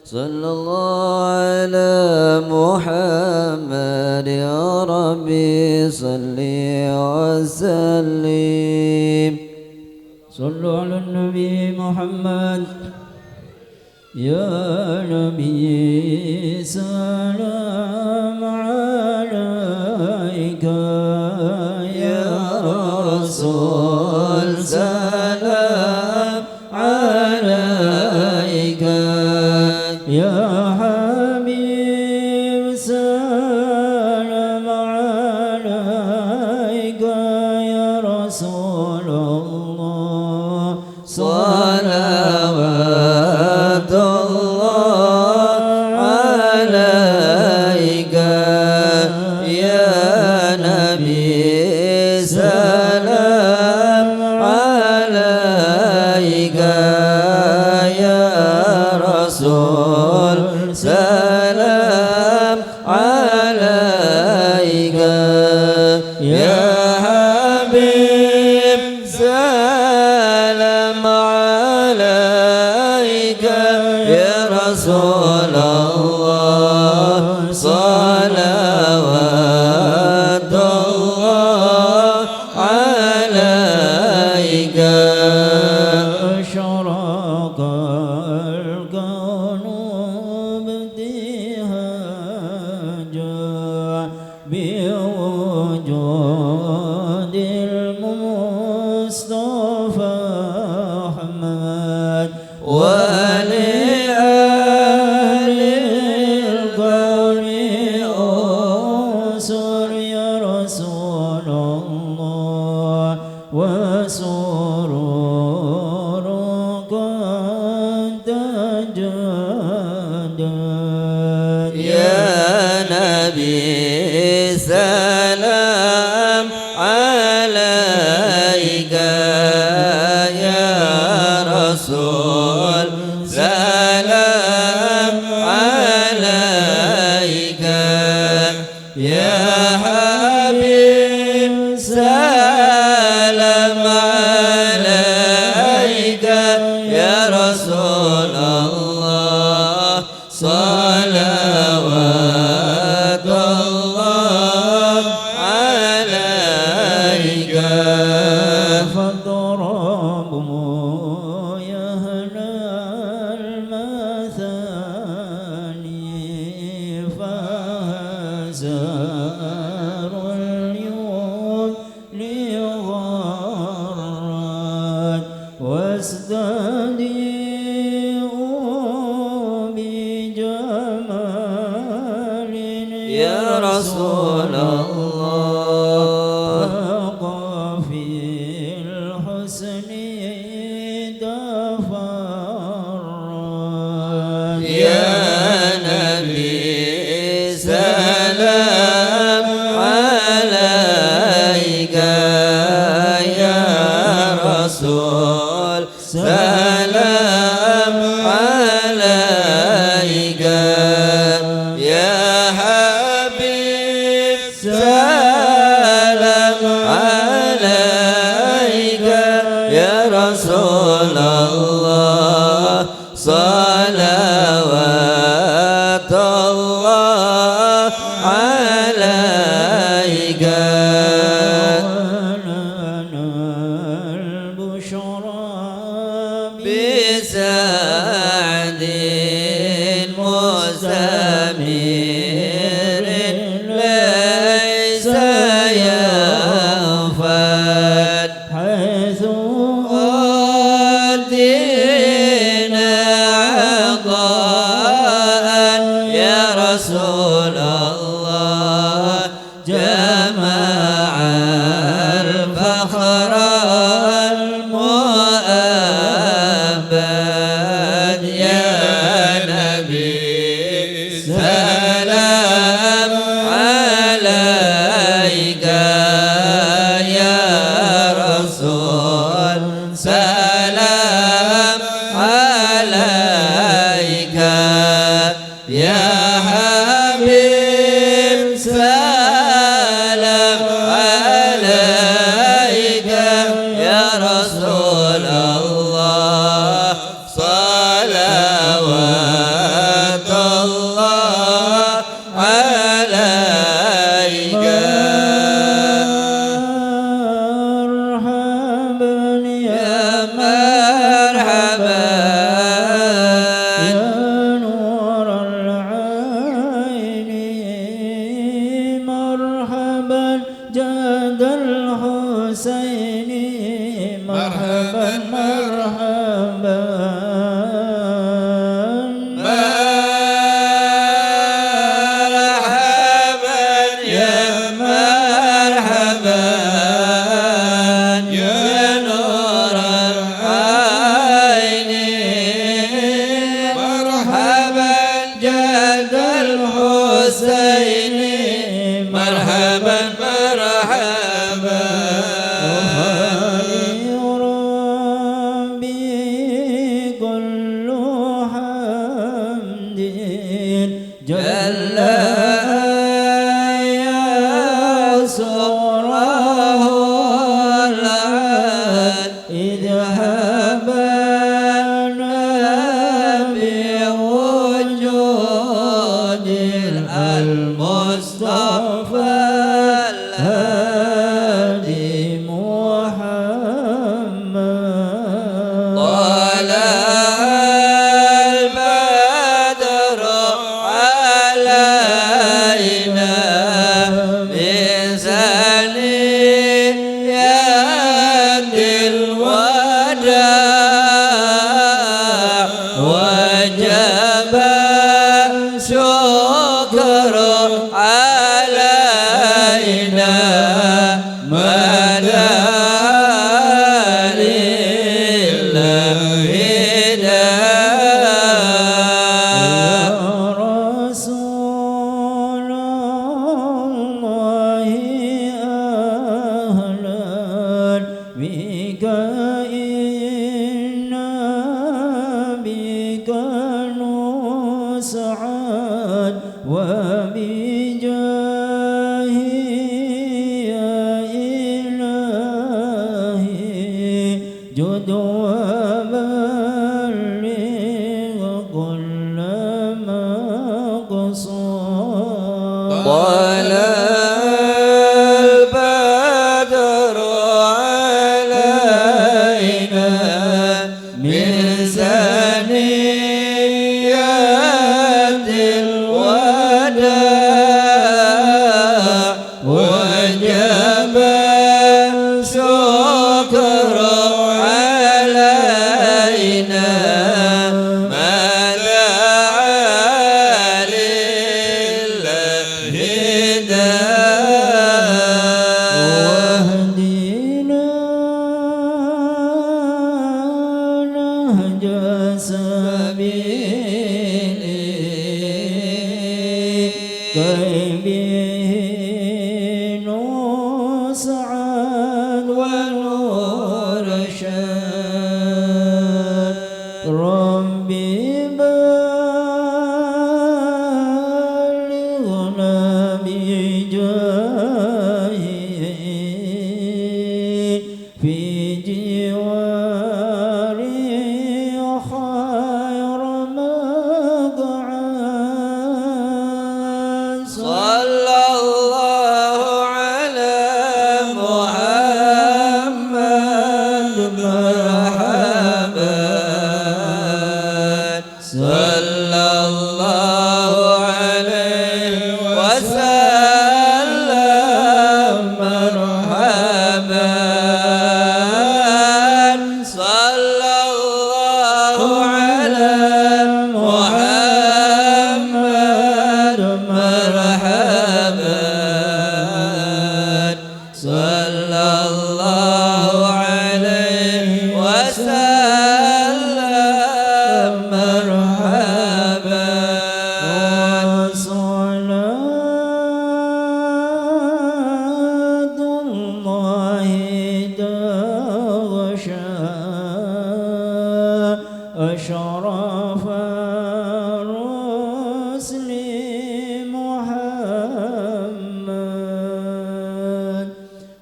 صلى الله على محمد يا ربي صل وسلم. صلوا على النبي محمد يا نبي سلام عليك يا رسول سلام عليك يا حبيب سلام عليك يا رسول الله صلوات الله عليك يا نبي سلام عليك يا رسول سلام عليك يا حبيب سلام عليك يا رسول الله صلوات الله عليك. أشرق الكون ابتهاجا بوجود المصطفى أحمد ولأهل الكون أسر يا رسول الله وسرور قد تجدد يا نبي سلام عليك يا رسول سلام عليك يا حبيب سلام عليك يا رسول الله صلوات الله عليك. فاضربوا يا أهل المثاني فهزار اليوم لغرد واستديئوا بجمال يا رسول الله في الحسن تفرد يا نبي سلام عليك يا رسول سلام عليك يا حبيب سلام عليك يا رسول الله صلوات الله عليك. ولنا البشرى بسعد مستمر ليس ينفد حيث أدينا عطاء يا رسول الله جمع الفخر المؤبد يا نبي سلام عليك يا رسول سلام عليك يا حبيب الحسين مرحبا مرحبا ربي كل حمد جل يسره العاد إذ هبنا بوجود المصطفى الهادي محمد طلع البدر علينا من ثنيات الوداع وجب شكر علينا ما دعا لله داع رسول الله أهلا بك إنا بك نسعد وبجاهي يا إلهي جد وبلغ كل مقصود طلع البدر علينا من ثنيات الوداع وجب شكر علينا ما دعا لله داع واهدنا نهج سبيلي كي به نسعد ونرشد ربي بلغنا بجاهه في جواري خير مقعد صلى الله على محمد مرحبا صلى الله عليه وسلم مرحبا صلى الله على محمد مرحبا صلى الله عليه وسلم مرحبا صلاة الله تغشى أشرف الرسل محمد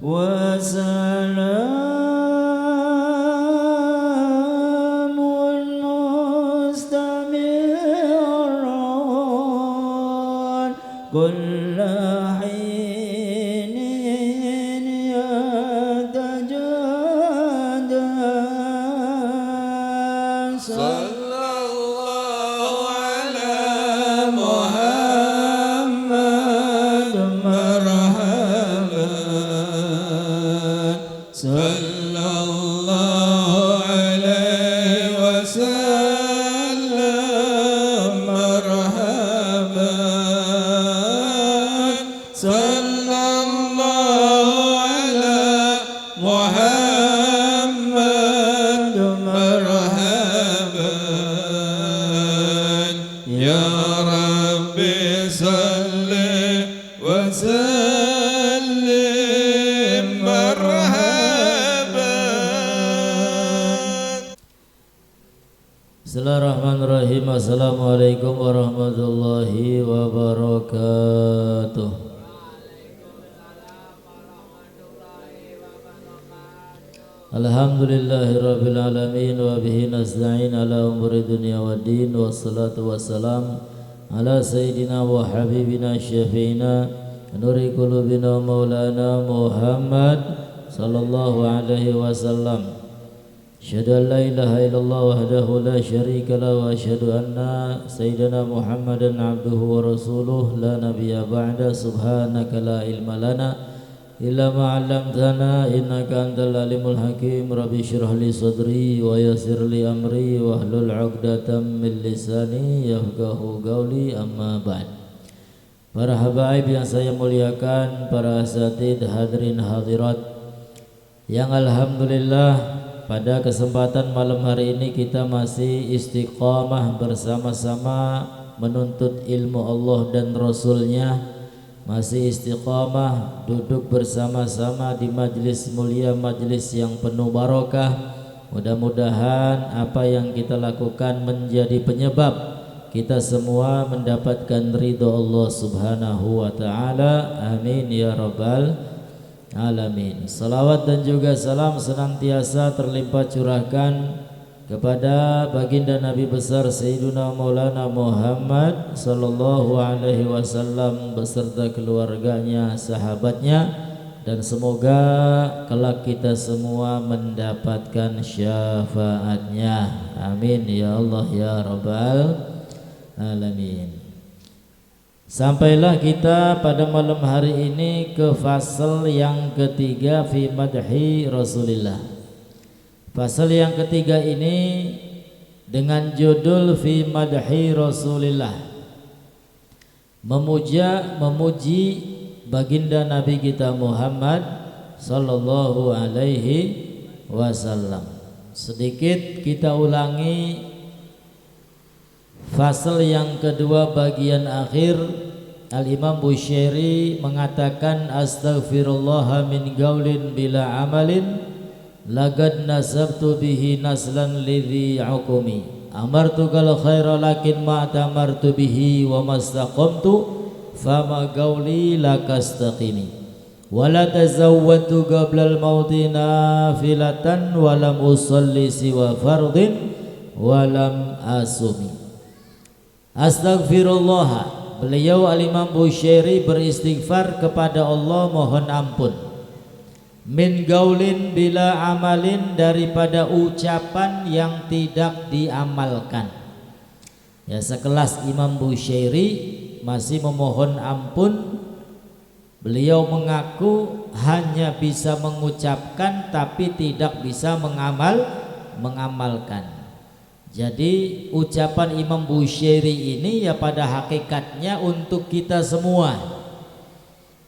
وسلام مستمر كل حين يتجدد صلى الله على محمد مرحبا صلى الله عليه وسلم مرحبا صلى الله على محمد مرحبا يا ربي صل وسلم مرحبا. Bismillahirrahmanirrahim. Assalamualaikum warahmatullahi wabarakatuh. Alhamdulillahirabbil alamin wa bihi nasta'in ala umuri dunya waddin, wassalatu wassalam ala sayyidina wa habibina syafi'ina nuri qulubina maulana Muhammad sallallahu alaihi wasallam. Asyhadu an la ilaha illallah wahdahu la syarika lahu wa asyhadu anna sayyidina Muhammadan abduhu wa rasuluh la nabiyya ba'da. Subhanaka la ilma lana illa ma 'allamtana innaka antal alimul hakim. Rabbi shrah li sadri wa yassir li amri wahlul 'uqdatam min lisani yafqahu qawli, amma ba'd. Para habaib yang saya muliakan, para asatidz, hadirin hadirat yang alhamdulillah pada kesempatan malam hari ini kita masih istiqamah bersama-sama menuntut ilmu Allah dan Rasulnya, masih istiqamah duduk bersama-sama di majlis mulia, majlis yang penuh barokah. Mudah-mudahan apa yang kita lakukan menjadi penyebab kita semua mendapatkan ridho Allah subhanahu wa ta'ala. Amin ya rabbal alamin. Salawat dan juga salam senantiasa terlimpah curahkan kepada baginda Nabi besar Sayyiduna Maulana Muhammad sallallahu alaihi wasallam beserta keluarganya, sahabatnya, dan semoga kelak kita semua mendapatkan syafaatnya. Amin ya Allah ya rabbal alamin. Sampailah kita pada malam hari ini ke fasal yang ketiga fi madhi Rasulillah. Fasal yang ketiga ini dengan judul fi madhi Rasulillah, memuji baginda Nabi kita Muhammad sallallahu alaihi wasallam. Sedikit kita ulangi fasal yang kedua bagian akhir. Al-Imam Bushairi mengatakan astaghfirullah min gaulin bila amalin lagad nasabtu bihi naslan lidhi ukumi amartukal khaira lakin ma tamartu bihi wa mastaqamtu fama gauli lakastaqimi wala tazawwatu qablal mauti nafilatan walam usalli siwa fardin walam asumi. Astaghfirullah, beliau Al-Imam Bushairi beristighfar kepada Allah, mohon ampun. Min gaulin bila amalin, daripada ucapan yang tidak diamalkan. Ya, sekelas Imam Bushairi masih memohon ampun. Beliau mengaku hanya bisa mengucapkan tapi tidak bisa mengamalkan. Jadi ucapan Imam Bushairi ini ya pada hakikatnya untuk kita semua,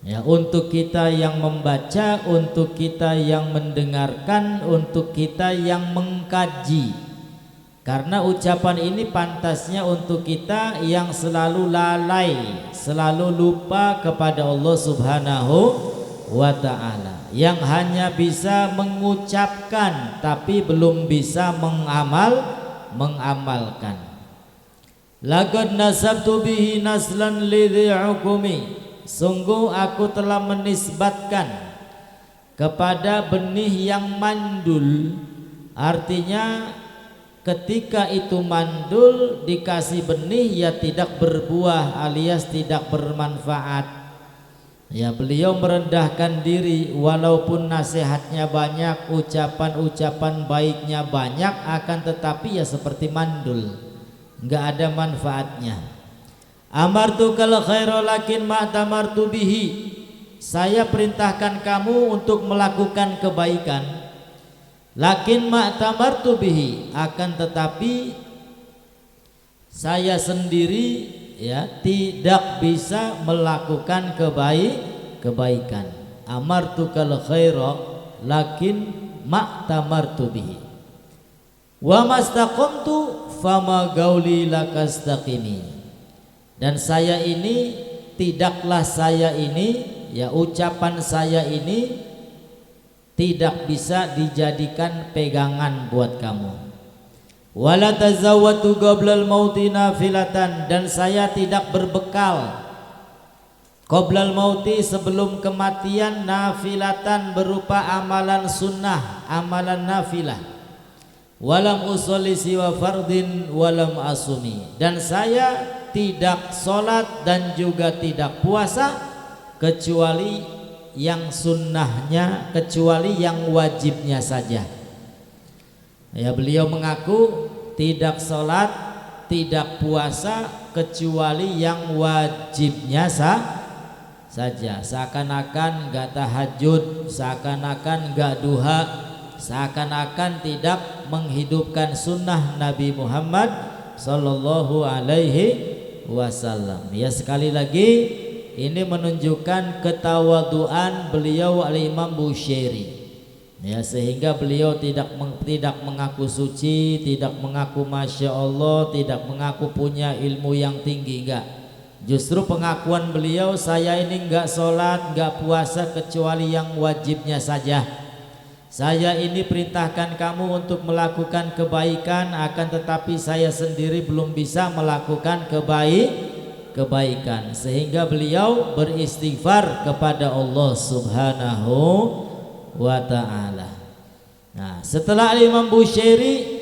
ya, untuk kita yang membaca, untuk kita yang mendengarkan, untuk kita yang mengkaji. Karena ucapan ini pantasnya untuk kita yang selalu lalai, selalu lupa kepada Allah subhanahu wa ta'ala, yang hanya bisa mengucapkan tapi belum bisa mengamalkan. Laqad nasabtu bihi naslan lidhi ukumi, sungguh aku telah menisbatkan kepada benih yang mandul. Artinya ketika itu mandul dikasih benih ya tidak berbuah alias tidak bermanfaat. Ya, beliau merendahkan diri, walaupun nasihatnya banyak, ucapan-ucapan baiknya banyak, akan tetapi ya seperti mandul, nggak ada manfaatnya. Amartukal khaira lakin ma tamartu bihi, saya perintahkan kamu untuk melakukan kebaikan, lakin ma tamartu bihi, akan tetapi saya sendiri ya tidak bisa melakukan kebaikan. Amartukal khaira lakin ma tamartu bihi wa mastaqamtu fama gauli lakastaqimi, dan saya ini tidaklah saya ini, ya ucapan saya ini tidak bisa dijadikan pegangan buat kamu. Wala tazawwatu qablal mauti nafilatan, dan saya tidak berbekal qoblal mauti sebelum kematian nafilatan berupa amalan sunnah, amalan nafilah. Walam usolli siwa fardin walam asumi, dan saya tidak sholat dan juga tidak puasa kecuali yang sunnahnya, kecuali yang wajibnya saja. Ya, beliau mengaku tidak sholat, tidak puasa kecuali yang wajibnya saja. Seakan-akan gak tahajud, seakan-akan gak duha, seakan-akan tidak menghidupkan sunnah Nabi Muhammad sallallahu alaihi wasallam. Ya, sekali lagi ini menunjukkan ketawaduan beliau Al-Imam Bushairi. Ya, sehingga beliau tidak mengaku suci, tidak mengaku masya Allah, tidak mengaku punya ilmu yang tinggi, enggak. Justru pengakuan beliau, saya ini enggak sholat, enggak puasa kecuali yang wajibnya saja. Saya ini perintahkan kamu untuk melakukan kebaikan, akan tetapi saya sendiri belum bisa melakukan kebaikan. Sehingga beliau beristighfar kepada Allah Subhanahu wa ta'ala. Nah, setelah Imam Bushairi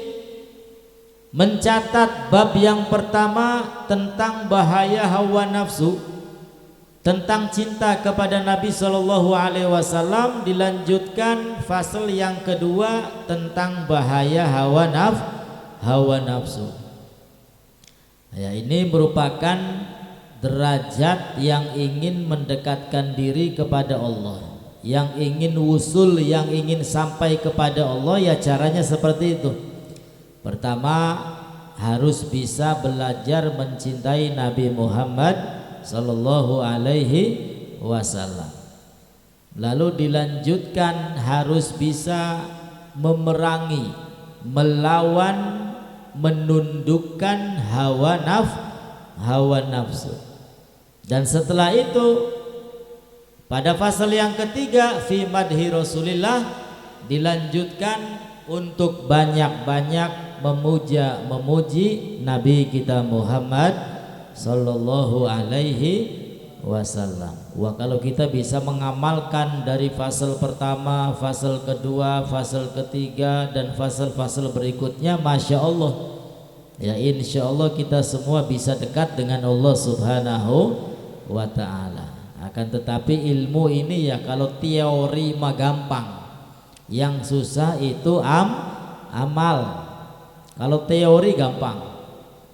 mencatat bab yang pertama tentang bahaya hawa nafsu, tentang cinta kepada Nabi Shallallahu Alaihi Wasallam, dilanjutkan fasal yang kedua tentang bahaya hawa nafsu. Ya, ini merupakan derajat yang ingin mendekatkan diri kepada Allah, yang ingin wusul, yang ingin sampai kepada Allah. Ya, caranya seperti itu. Pertama, harus bisa belajar mencintai Nabi Muhammad sallallahu alaihi wasallam. Lalu dilanjutkan harus bisa memerangi, melawan, menundukkan hawa nafsu. Dan setelah itu pada fasal yang ketiga fi madhi Rasulillah, dilanjutkan untuk banyak-banyak memuji Nabi kita Muhammad sallallahu alaihi wasallam. Wah, kalau kita bisa mengamalkan dari fasal pertama, fasal kedua, fasal ketiga, dan fasal-fasal berikutnya, masya Allah, ya insya Allah kita semua bisa dekat dengan Allah Subhanahu wa ta'ala. Akan tetapi ilmu ini ya, kalau teori mah gampang, yang susah itu amal. Kalau teori gampang,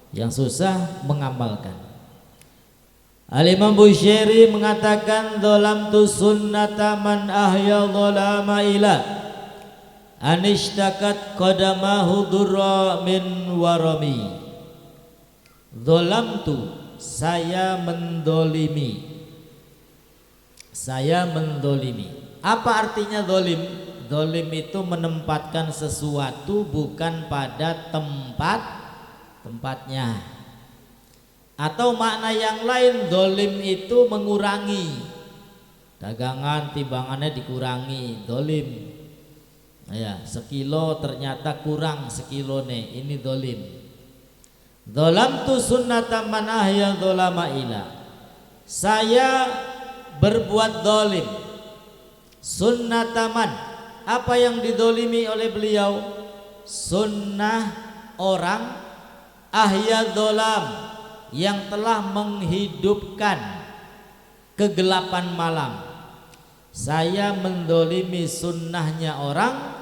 yang susah mengamalkan. Al-Imam Bushairi mengatakan, "Dhalamtu sunnata man ahya dhalama ila anishtakat qadamahu durra min warami." Dhalamtu, saya mendolimi. Saya mendolimi. Apa artinya dolim? Dolim itu menempatkan sesuatu bukan pada tempatnya. Atau makna yang lain, dolim itu mengurangi. Dagangan timbangannya dikurangi, dolim. Ya, sekilo ternyata kurang sekilo nih, ini dolim. Dolamtu sunnata man ahya dholama ila. Saya berbuat dolim sunnataman. Apa yang didolimi oleh beliau? Sunnah orang ahya dolam, yang telah menghidupkan kegelapan malam. Saya mendolimi sunnahnya orang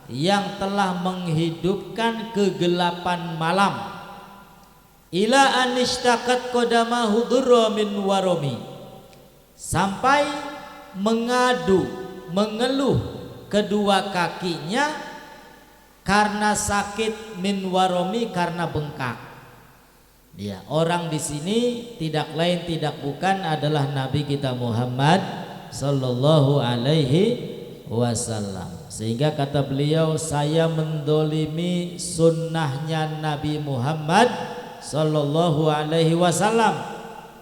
yang telah menghidupkan kegelapan malam. Ila anishtaqat qadamahu durra min waromi, sampai mengadu, mengeluh kedua kakinya karena sakit, min waromi, karena bengkak. Ya, orang di sini tidak lain tidak bukan adalah Nabi kita Muhammad sallallahu alaihi wasallam. Sehingga kata beliau, saya mendolimi sunnahnya Nabi Muhammad sallallahu alaihi wasallam.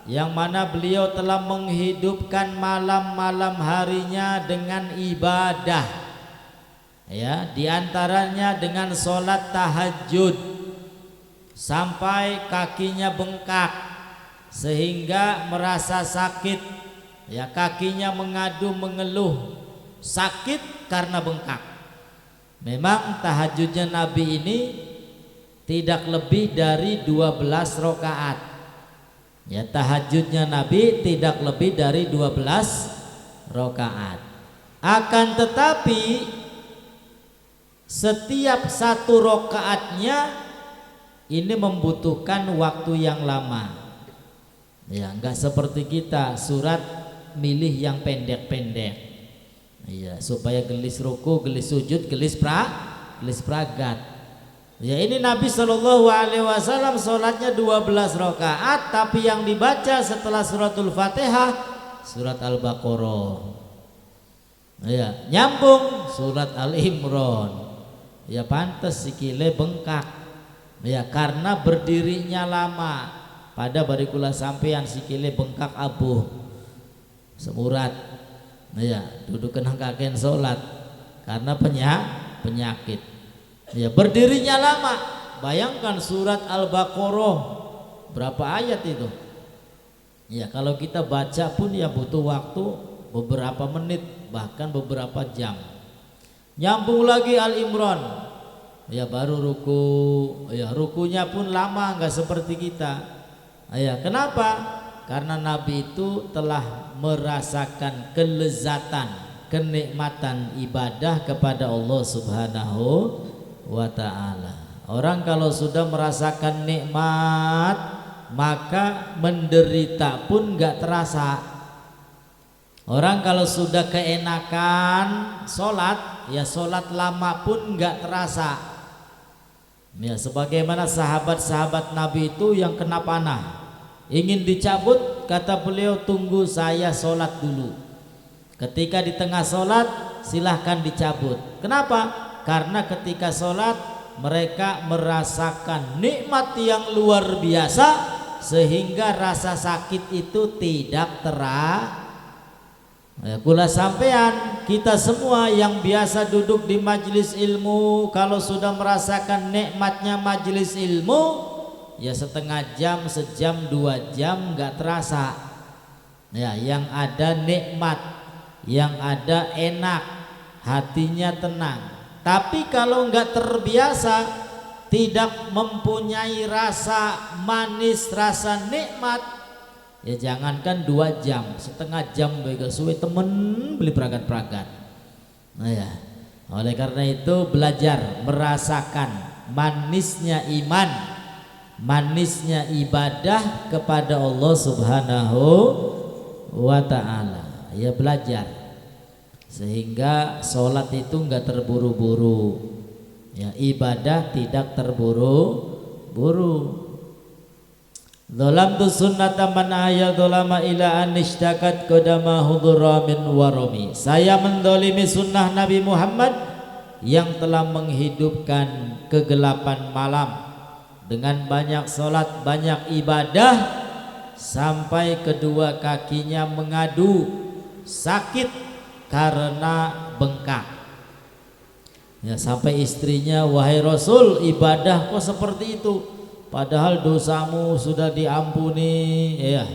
yang mana beliau telah menghidupkan malam-malam harinya dengan ibadah, ya, diantaranya dengan sholat tahajud sampai kakinya bengkak sehingga merasa sakit, ya, kakinya mengadu mengeluh sakit karena bengkak. Memang tahajudnya Nabi ini tidak lebih dari 12 rakaat. Ya, tahajudnya Nabi tidak lebih dari 12 rakaat. Akan tetapi setiap satu rakaatnya ini membutuhkan waktu yang lama. Ya, enggak seperti kita surat milih yang pendek-pendek. Iya, supaya gelis ruku, gelis sujud, gelis pragat. Ya, ini Nabi Shallallahu Alaihi Wasallam sholatnya 12 rakaat, tapi yang dibaca setelah suratul Fatihah surat Al-Baqarah. Ya, nyambung surat Al-Imran. Ya, pantas sikile bengkak. Ya, karena berdirinya lama. Pada barikula sampean sikile bengkak abuh semurat. Ya, duduk kenang kaken sholat karena penyakit. Ya, berdirinya lama. Bayangkan surat Al-Baqarah berapa ayat itu? Ya, kalau kita baca pun ya butuh waktu beberapa menit, bahkan beberapa jam. Nyambung lagi Al-Imran. Ya, baru ruku. Ya, rukunya pun lama, nggak seperti kita. Ya, kenapa? Karena Nabi itu telah merasakan kelezatan, kenikmatan ibadah kepada Allah Subhanahu wa ta'ala. Orang kalau sudah merasakan nikmat, maka menderita pun gak terasa. Orang kalau sudah keenakan sholat, ya sholat lama pun gak terasa. Ya, sebagaimana sahabat-sahabat Nabi itu yang kena panah, ingin dicabut, kata beliau, tunggu saya sholat dulu. Ketika di tengah sholat silahkan dicabut. Kenapa? Karena ketika sholat mereka merasakan nikmat yang luar biasa, sehingga rasa sakit itu tidak terasa. Ya, kula sampean, kita semua yang biasa duduk di majelis ilmu, kalau sudah merasakan nikmatnya majelis ilmu, ya setengah jam, sejam, 2 jam gak terasa. Ya, yang ada nikmat, yang ada enak, hatinya tenang. Tapi kalau nggak terbiasa, tidak mempunyai rasa manis, rasa nikmat, ya jangankan 2 jam, setengah jam bega suwe temen beli peragat-peragat. Nah, ya, oleh karena itu belajar merasakan manisnya iman, manisnya ibadah kepada Allah Subhanahu wa ta'ala. Ya, belajar sehingga sholat itu enggak terburu-buru, ya, ibadah tidak terburu-buru. Dhalamtu sunnata man ahya dhalama ila an ishtakat qadama hudura min warami. Saya mendolimi sunnah Nabi Muhammad yang telah menghidupkan kegelapan malam dengan banyak sholat, banyak ibadah, sampai kedua kakinya mengadu sakit karena bengkak. Ya, sampai istrinya, wahai Rasul, ibadah kok seperti itu, padahal dosamu sudah diampuni, ya,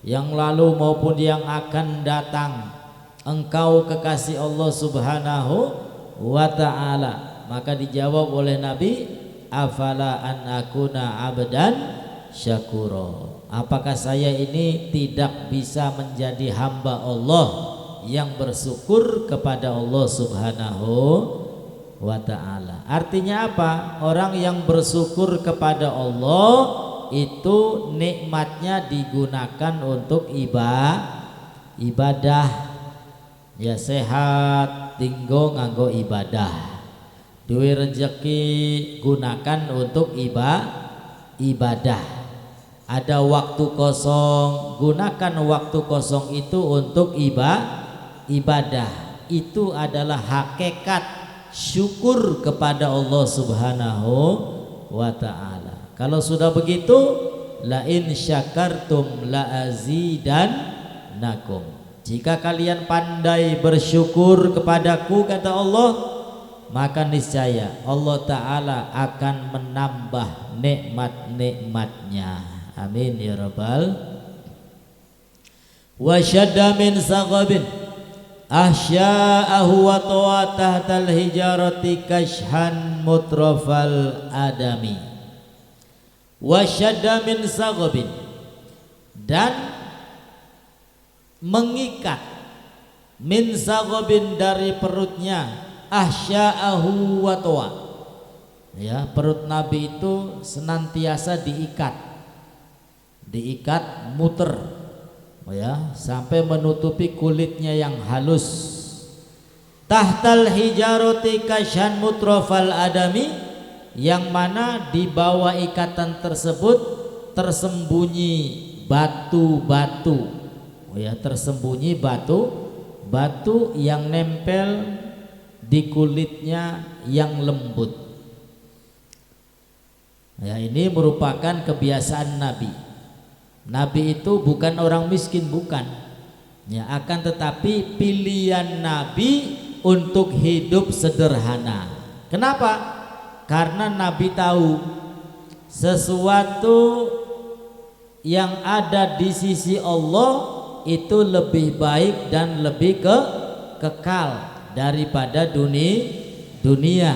yang lalu maupun yang akan datang. Engkau kekasih Allah Subhanahu wa ta'ala. Maka dijawab oleh Nabi, afala an akuna abdan syakura. Apakah saya ini tidak bisa menjadi hamba Allah yang bersyukur kepada Allah Subhanahu wa ta'ala? Artinya apa? Orang yang bersyukur kepada Allah itu nikmatnya digunakan untuk ibadah. Ya, sehat tinggo nganggo ibadah, duwe rezeki gunakan untuk ibadah. Ada waktu kosong, gunakan waktu kosong itu untuk ibadah. Itu adalah hakikat syukur kepada Allah Subhanahu wa ta'ala. Kalau sudah begitu, la in syakartum la azidannakum. Jika kalian pandai bersyukur kepadaku, kata Allah, maka niscaya Allah Ta'ala akan menambah nikmat-nikmatnya. Amin ya rabbal. Wa syadda min saghabin ahsya'ahu wa tawa tahtal hijarati kashhan mutrafal adami. Wa syadda min saghabin, dan mengikat min saghabin dari perutnya, ahsya'ahu wa tawa, ya, perut Nabi itu senantiasa diikat muter, ya, sampai menutupi kulitnya yang halus. Tahtal hijarati kashan mutrafal adami, yang mana di bawah ikatan tersebut tersembunyi batu-batu, ya, tersembunyi batu-batu yang nempel di kulitnya yang lembut. Ya, ini merupakan kebiasaan Nabi. Nabi itu bukan orang miskin, bukan, ya, akan tetapi pilihan Nabi untuk hidup sederhana. Kenapa? Karena Nabi tahu sesuatu yang ada di sisi Allah itu lebih baik dan lebih kekal daripada dunia.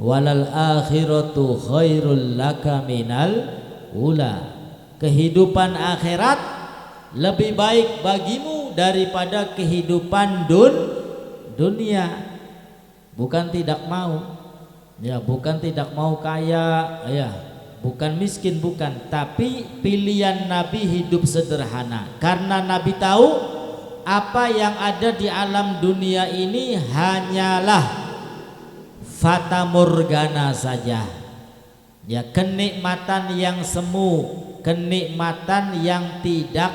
Walal akhiratu khairul laka minal ula. Kehidupan akhirat lebih baik bagimu daripada kehidupan dunia. Bukan tidak mau, ya, bukan tidak mau kaya, ya, bukan miskin, bukan, tapi pilihan Nabi hidup sederhana. Karena Nabi tahu apa yang ada di alam dunia ini hanyalah fata morgana saja, ya, kenikmatan yang semu, kenikmatan yang tidak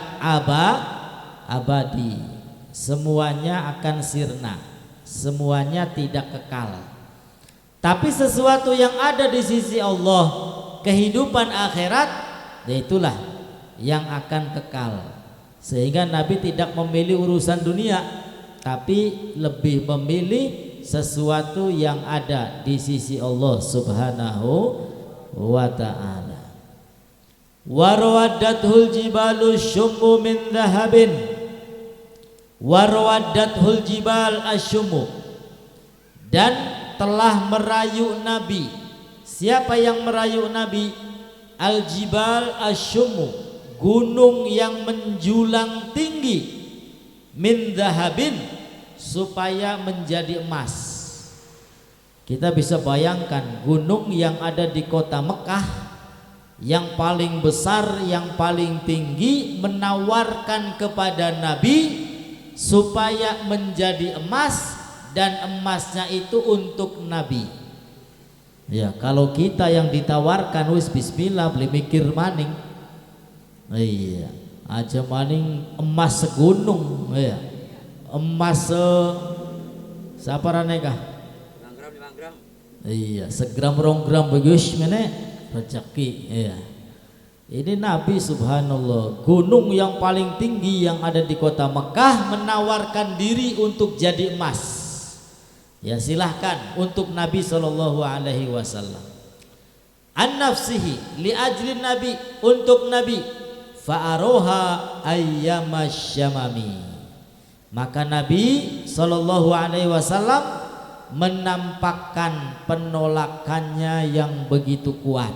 abadi. Semuanya akan sirna, semuanya tidak kekal. Tapi sesuatu yang ada di sisi Allah, kehidupan akhirat, itulah yang akan kekal. Sehingga Nabi tidak memilih urusan dunia, tapi lebih memilih sesuatu yang ada di sisi Allah Subhanahu wa ta'ala. Warwadathul jibalu syummu min dhahabin, warwadathul jibal asyummu, dan telah merayu Nabi. Siapa yang merayu Nabi? Al-jibal asyummu, gunung yang menjulang tinggi, min dhahabin, supaya menjadi emas. Kita bisa bayangkan gunung yang ada di kota Mekah yang paling besar, yang paling tinggi, menawarkan kepada Nabi supaya menjadi emas, dan emasnya itu untuk Nabi. Ya, kalau kita yang ditawarkan, wis bismillah, beli mikir maning. Iya, aja maning emas segunung, ya. Emas siapa raneka? 5 gram. Iya, segram rong gram bagus mene rezeki, ya. Ini Nabi subhanallah, gunung yang paling tinggi yang ada di kota Mekah menawarkan diri untuk jadi emas. Ya, silahkan untuk Nabi sallallahu alaihi wasallam. An nafsihi, li ajli Nabi, untuk Nabi. Fa'aroha ayyamasyamami. Maka Nabi sallallahu alaihi wasallam menampakkan penolakannya yang begitu kuat,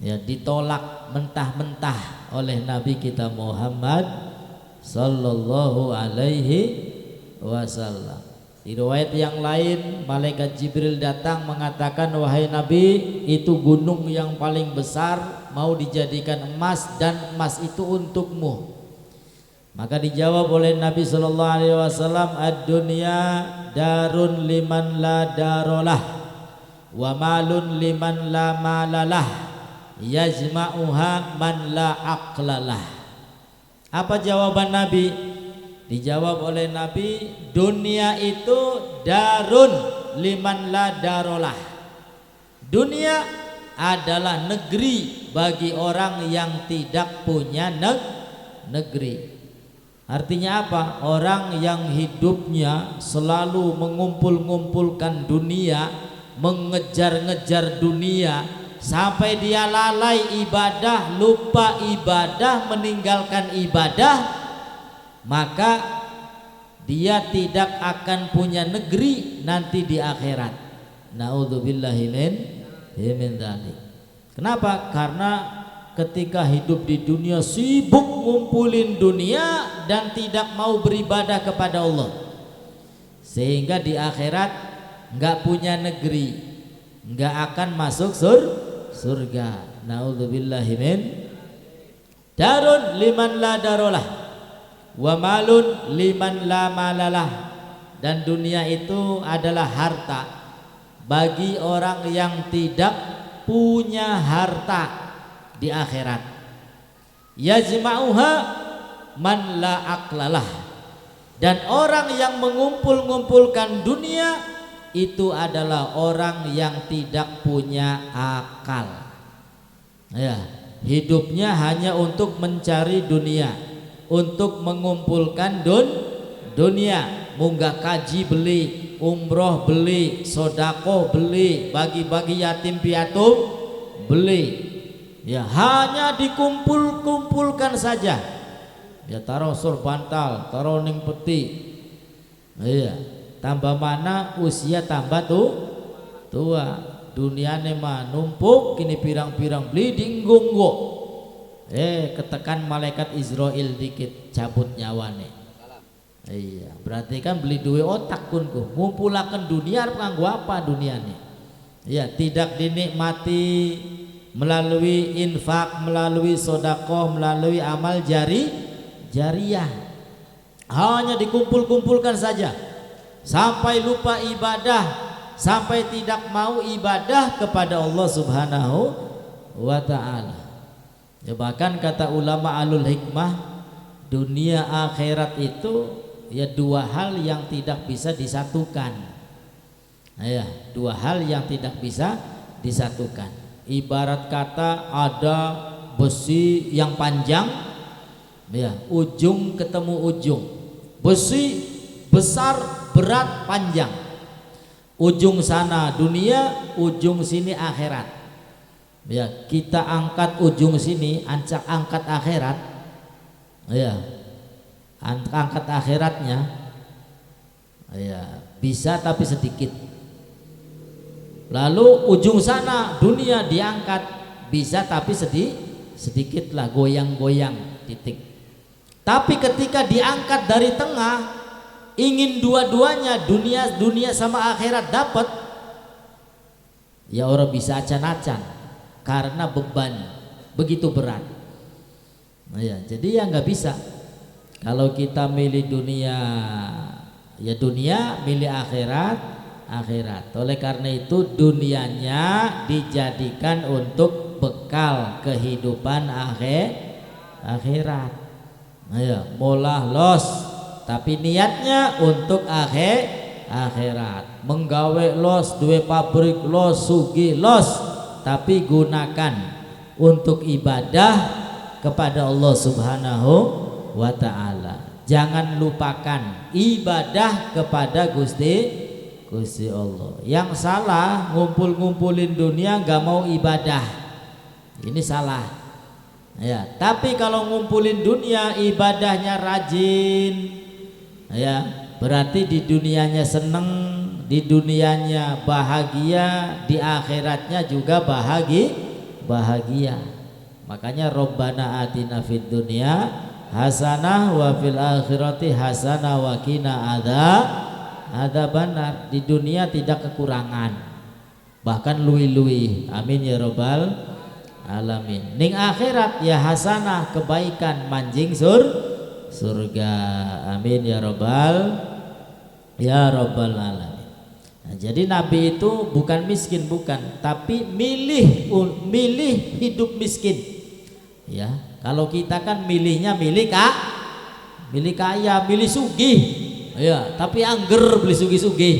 ya, ditolak mentah-mentah oleh Nabi kita Muhammad sallallahu alaihi wasallam. Di riwayat yang lain, malaikat Jibril datang mengatakan, wahai Nabi, itu gunung yang paling besar mau dijadikan emas, dan emas itu untukmu. Maka dijawab oleh Nabi sallallahu alaihi wasallam, ad-dunya darun liman la darolah, wa malun liman la malalah, yajma'uha man la aqlalah. Apa jawaban Nabi? Dijawab oleh Nabi, dunia itu darun liman la darolah. Dunia adalah negeri bagi orang yang tidak punya negeri. Artinya apa? Orang yang hidupnya selalu mengumpul-ngumpulkan dunia, mengejar-ngejar dunia, sampai dia lalai ibadah, lupa ibadah, meninggalkan ibadah, maka dia tidak akan punya negeri nanti di akhirat. Naudzubillahi min dzalik. Kenapa? Karena ketika hidup di dunia sibuk ngumpulin dunia dan tidak mau beribadah kepada Allah, sehingga di akhirat nggak punya negeri, nggak akan masuk surga. Naudzubillahi min. Darun liman la darolah wa malun liman la malalah. Dan dunia itu adalah harta bagi orang yang tidak punya harta di akhirat. Yajma'uha man la aqlalah. Dan orang yang mengumpul-ngumpulkan dunia itu adalah orang yang tidak punya akal. Ya, hidupnya hanya untuk mencari dunia, untuk mengumpulkan dunia. Munggah kaji beli, umroh beli, sodakoh beli, bagi-bagi yatim piatu beli. Ya, hanya dikumpul-kumpulkan saja. Ya, taruh sur bantal, taruh ning peti. Iya, tambah mana usia tambah tua. Duniane mah numpuk kini pirang-pirang beli dinggunggo. Ketekan malaikat Israel dikit cabut nyawane. Iya, berarti kan beli duit otak kunku. Ngumpulaken dunia arep nganggo apa duniane? Ya, tidak dinikmati melalui infak, melalui sodakoh, melalui amal jariyah. Hanya dikumpul-kumpulkan saja sampai lupa ibadah, sampai tidak mau ibadah kepada Allah Subhanahu wa ta'ala. Ya, bahkan kata ulama alul hikmah, dunia akhirat itu ya dua hal yang tidak bisa disatukan. Ya, dua hal yang tidak bisa disatukan. Ibarat kata ada besi yang panjang, ya, ujung ketemu ujung. Besi besar, berat, panjang. Ujung sana dunia, ujung sini akhirat. Ya, kita angkat ujung sini, angkat akhirat. Ya, angkat akhiratnya, ya, bisa tapi sedikit. Lalu ujung sana dunia diangkat, bisa tapi sedikit lah, goyang-goyang titik. Tapi ketika diangkat dari tengah, ingin dua-duanya, dunia sama akhirat dapat, ya orang bisa acan-acan karena beban begitu berat. Nah, ya, jadi ya nggak bisa. Kalau kita milih dunia, ya dunia, milih akhirat. Oleh karena itu dunianya dijadikan untuk bekal kehidupan akhirat. Ayo, molah los, tapi niatnya untuk akhirat. Menggawe los, duwe pabrik los, sugih los, tapi gunakan untuk ibadah kepada Allah Subhanahu wa ta'ala. Jangan lupakan ibadah kepada Gusti Allah. Yang salah ngumpul-ngumpulin dunia nggak mau ibadah, ini salah. Ya, tapi kalau ngumpulin dunia ibadahnya rajin, ya, berarti di dunianya seneng, di dunianya bahagia, di akhiratnya juga bahagia. Makanya Rabbana atina fid dunya hasanah wa fil akhirati hasanah wa qina adzabannar. Di dunia tidak kekurangan, bahkan luwi-luwi. Amin ya rabbal alamin. Ning akhirat ya hasanah, kebaikan, manjing surga. Amin ya rabbal alamin. Nah, jadi Nabi itu bukan miskin, bukan, tapi milih hidup miskin. Ya, kalau kita kan milih kaya, milih sugih. Ya, tapi angger beli sugih-sugih.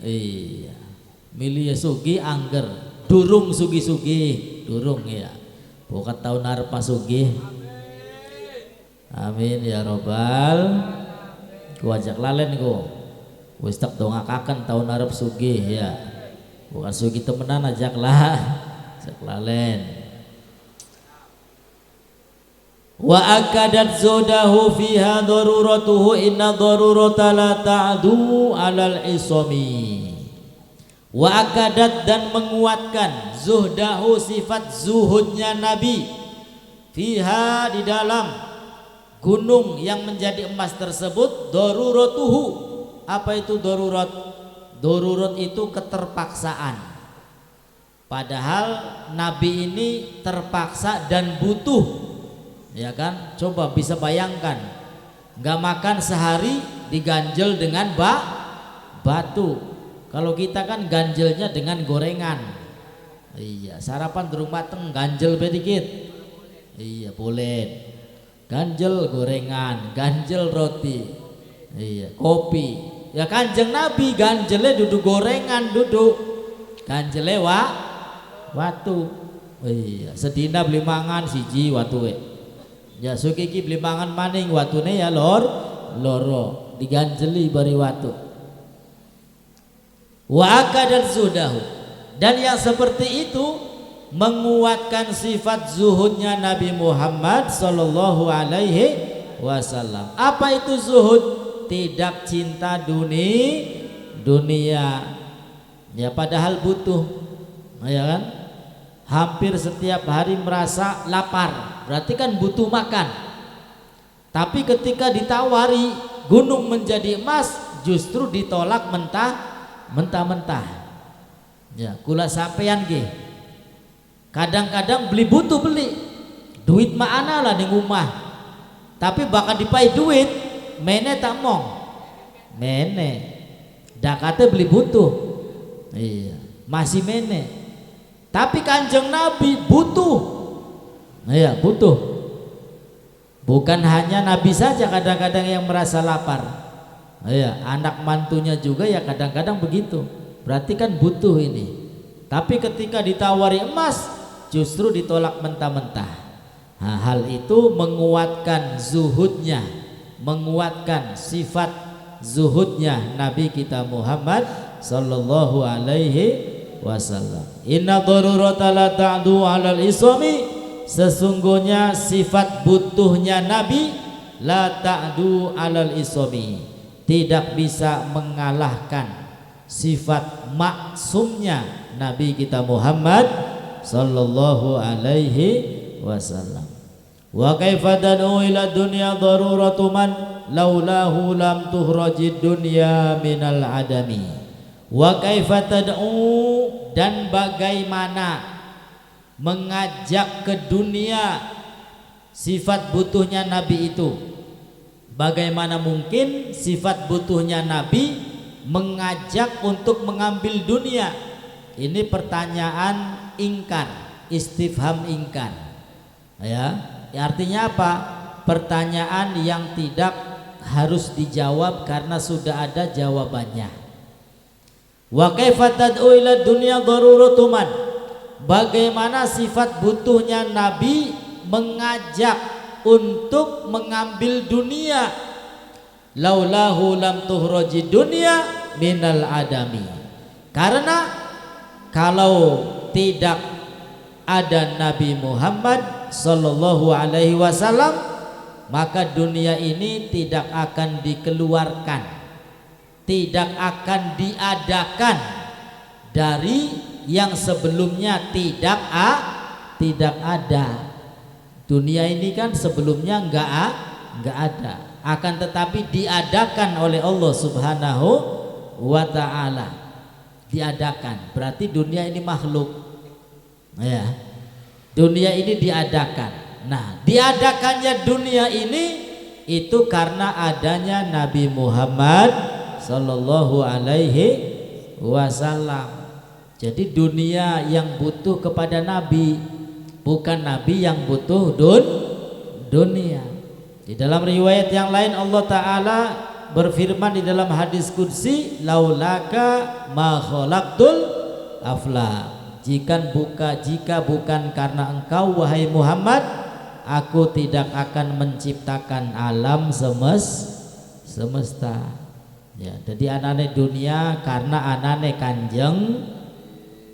Iya, milih sugih angger. durung sugih-sugih, durung ya. Bukan tahun arep sugih. Amin ya robbal. Ku ajak lalen ku. Wis tak dongakaken tahun arep sugih ya. Bukan sugih temenan ajaklah. Ajak lalen. Wa akadat zudahu fiha daruratuhu inna darurata la ta'du alal isami. Wa akadat dan menguatkan zuhdahu sifat zuhudnya Nabi fiha di dalam gunung yang menjadi emas tersebut daruratuhu. Apa itu darurat? Darurat itu keterpaksaan. Padahal Nabi ini terpaksa dan butuh, ya kan? Coba bisa bayangkan, nggak makan sehari diganjel dengan batu. Kalau kita kan ganjelnya dengan gorengan. Iya, sarapan di rumah mateng ganjel sedikit. Iya, boleh. Ganjel gorengan, ganjel roti. Iya, kopi. Ya Kanjeng Nabi ganjelnya duduk gorengan, duduk. Ganjelnya watu. Iya, sedina beli mangan siji watu. Ya sukiki beli mangan maning watune ya loro diganjeli bari watu. Wa akadat zudahu, dan yang seperti itu menguatkan sifat zuhudnya Nabi Muhammad sallallahu alaihi wasallam. Apa itu zuhud? Tidak cinta dunia. Ya padahal butuh, ya kan? Hampir setiap hari merasa lapar, berarti kan butuh makan. Tapi ketika ditawari gunung menjadi emas, justru ditolak mentah-mentah. Ya, kula sampean ge. Kadang-kadang beli butuh beli. Duit ma'ana lah di rumah. Tapi bakal dipai duit, mene tak mong. Mene. Dakate beli butuh. Iya, masih mene. Tapi Kanjeng Nabi butuh. Iya, butuh. Bukan hanya Nabi saja kadang-kadang yang merasa lapar. Iya, anak mantunya juga ya kadang-kadang begitu. Berarti kan butuh ini. Tapi ketika ditawari emas justru ditolak mentah-mentah. Nah, hal itu menguatkan zuhudnya, menguatkan sifat zuhudnya Nabi kita Muhammad sallallahu alaihi wasallam. Inna darurata la ta'du 'alal ismi, sesungguhnya sifat butuhnya Nabi la ta'du 'alal ismi, tidak bisa mengalahkan sifat maksumnya Nabi kita Muhammad sallallahu alaihi wasallam. Wa kaifa tad'u ila dunya daruratu man laulahu lam tuhrajid dunya minal adami. Wa kaifa tad'u, dan bagaimana mengajak ke dunia sifat butuhnya Nabi itu. Bagaimana mungkin sifat butuhnya Nabi mengajak untuk mengambil dunia? Ini pertanyaan ingkar, istifham ingkar. Ya, artinya apa? Pertanyaan yang tidak harus dijawab karena sudah ada jawabannya. Wa kaifa tad'u ila dunya daruratu man, bagaimana sifat butuhnya Nabi mengajak untuk mengambil dunia. Laulahu lam tuhraji dunya minal adami, karena kalau tidak ada Nabi Muhammad sallallahu alaihi wasallam, maka dunia ini tidak akan dikeluarkan, tidak akan diadakan dari yang sebelumnya tidak ada. Dunia ini kan sebelumnya enggak ada, akan tetapi diadakan oleh Allah Subhanahu wa ta'ala. Diadakan, berarti dunia ini makhluk. Ya. Dunia ini diadakan. Nah, diadakannya dunia ini itu karena adanya Nabi Muhammad sallallahu alaihi wasallam. Jadi dunia yang butuh kepada Nabi, bukan Nabi yang butuh dunia. Di dalam riwayat yang lain Allah Ta'ala berfirman di dalam hadis qudsi, laulaka ma khalaqtul aflaq, jika bukan karena engkau wahai Muhammad, aku tidak akan menciptakan alam semesta. Ya, jadi anane dunia karena anane kanjeng,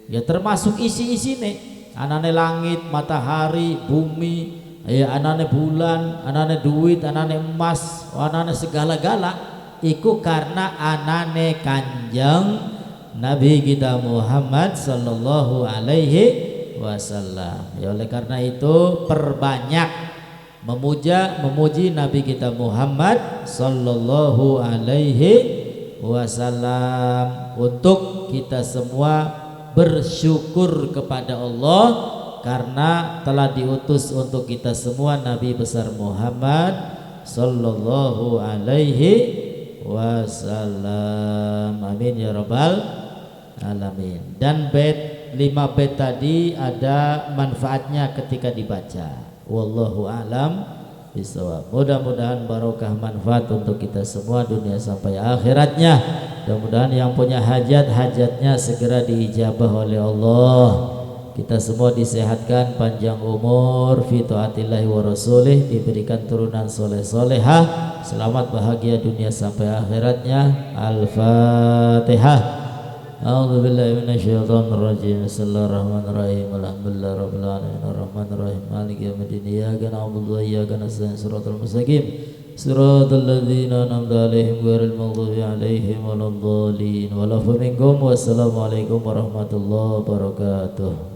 ya termasuk isi nih, anane langit, matahari, bumi, ya anane bulan, anane duit, anane emas, anane segala-gala, iku karena anane kanjeng Nabi kita Muhammad sallallahu alaihi wasallam. Ya oleh karena itu perbanyak memuji Nabi kita Muhammad sallallahu alaihi wasallam untuk kita semua bersyukur kepada Allah karena telah diutus untuk kita semua Nabi besar Muhammad sallallahu alaihi wasallam. Amin ya rabbal alamin. Dan 5 bait tadi ada manfaatnya ketika dibaca. Wallahu a'lam bishawab. Mudah-mudahan barokah manfaat untuk kita semua dunia sampai akhiratnya. Mudah-mudahan yang punya hajatnya segera diijabah oleh Allah. Kita semua disehatkan, panjang umur, fi taatillahi wa rasulih, diberikan turunan soleh-solehah, selamat bahagia dunia sampai akhiratnya. Al-Fatihah. A'udzu billahi minasyaitonir rajim. Bismillahirrahmanirrahim. Alhamdulillahi rabbil alamin arrahmanir rahim maliki yaumiddin. Iyyaka na'budu wa iyyaka nasta'in. Shiratal mustaqim. Shiratal ladzina an'amta 'alaihim ghairil maghdubi 'alaihim waladdallin. Wassalamualaikum warahmatullahi wabarakatuh.